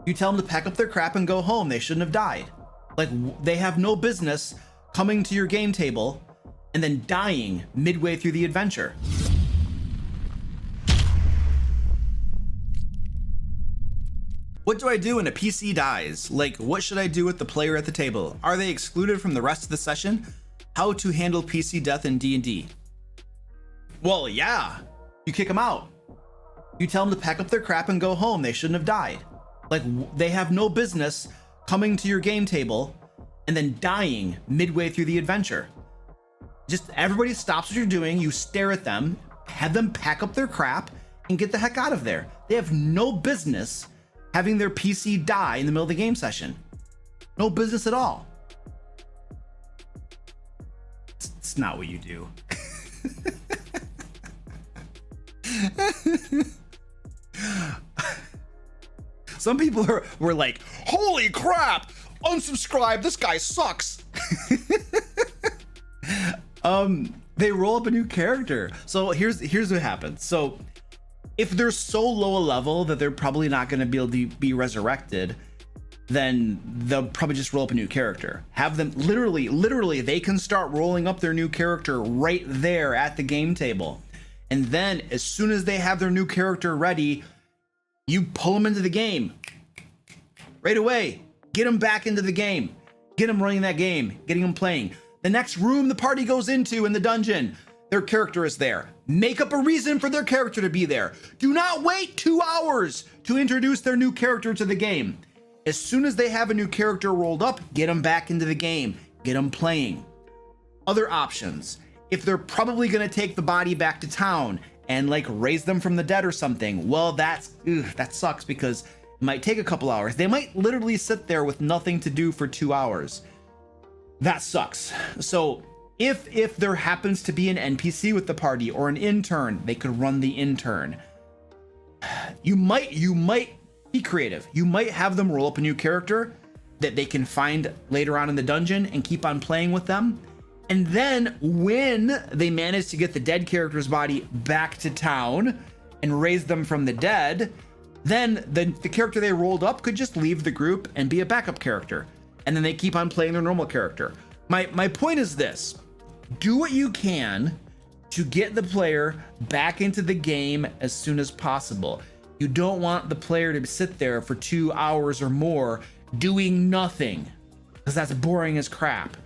You tell them to pack up their crap and go home. They shouldn't have died. Like, they have no business coming to your game table and then dying midway through the adventure. What do I do when a PC dies? Like, what should I do with the player at the table? Are they excluded from the rest of the session? How to handle PC death in D&D? Well, yeah, you kick them out. You tell them to pack up their crap and go home. They shouldn't have died. Like, they have no business coming to your game table and then dying midway through the adventure. Just everybody stops what you're doing. You stare at them, have them pack up their crap and get the heck out of there. They have no business having their PC die in the middle of the game session. No business at all. It's not what you do. Some people were like, holy crap, unsubscribe, this guy sucks. They roll up a new character. So here's what happens. So if they're so low a level that they're probably not going to be able to be resurrected, then they'll probably just roll up a new character. Have them literally, they can start rolling up their new character right there at the game table. And then as soon as they have their new character ready, you pull them into the game right away. Get them back into the game. Get them running that game, getting them playing. The next room the party goes into in the dungeon, their character is there. Make up a reason for their character to be there. Do not wait 2 hours to introduce their new character to the game. As soon as they have a new character rolled up, get them back into the game, get them playing. Other options, if they're probably gonna take the body back to town and like raise them from the dead or something, well, that sucks because it might take a couple hours. They might literally sit there with nothing to do for 2 hours. That sucks. So if there happens to be an NPC with the party or an intern, they could run the intern. You might be creative. You might have them roll up a new character that they can find later on in the dungeon and keep on playing with them. And then when they manage to get the dead character's body back to town and raise them from the dead, then the character they rolled up could just leave the group and be a backup character. And then they keep on playing their normal character. My point is this: do what you can to get the player back into the game as soon as possible. You don't want the player to sit there for 2 hours or more doing nothing, because that's boring as crap.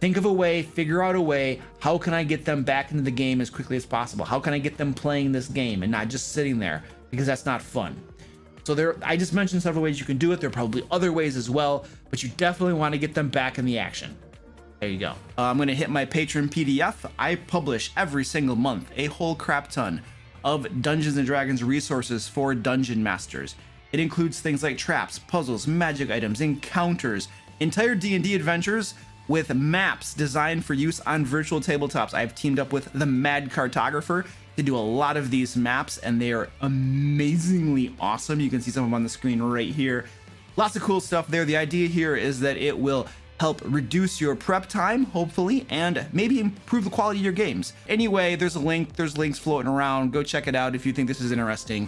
Think of a way, figure out a way, how can I get them back into the game as quickly as possible? How can I get them playing this game and not just sitting there, because that's not fun. So I just mentioned several ways you can do it. There are probably other ways as well, but you definitely want to get them back in the action. There you go. I'm going to hit my Patreon PDF. I publish every single month a whole crap ton of Dungeons & Dragons resources for dungeon masters. It includes things like traps, puzzles, magic items, encounters, entire D&D adventures with maps designed for use on virtual tabletops. I've teamed up with the Mad Cartographer to do a lot of these maps, and they are amazingly awesome. You can see some of them on the screen right here. Lots of cool stuff there. The idea here is that it will help reduce your prep time, hopefully, and maybe improve the quality of your games. Anyway, there's links floating around. Go check it out if you think this is interesting.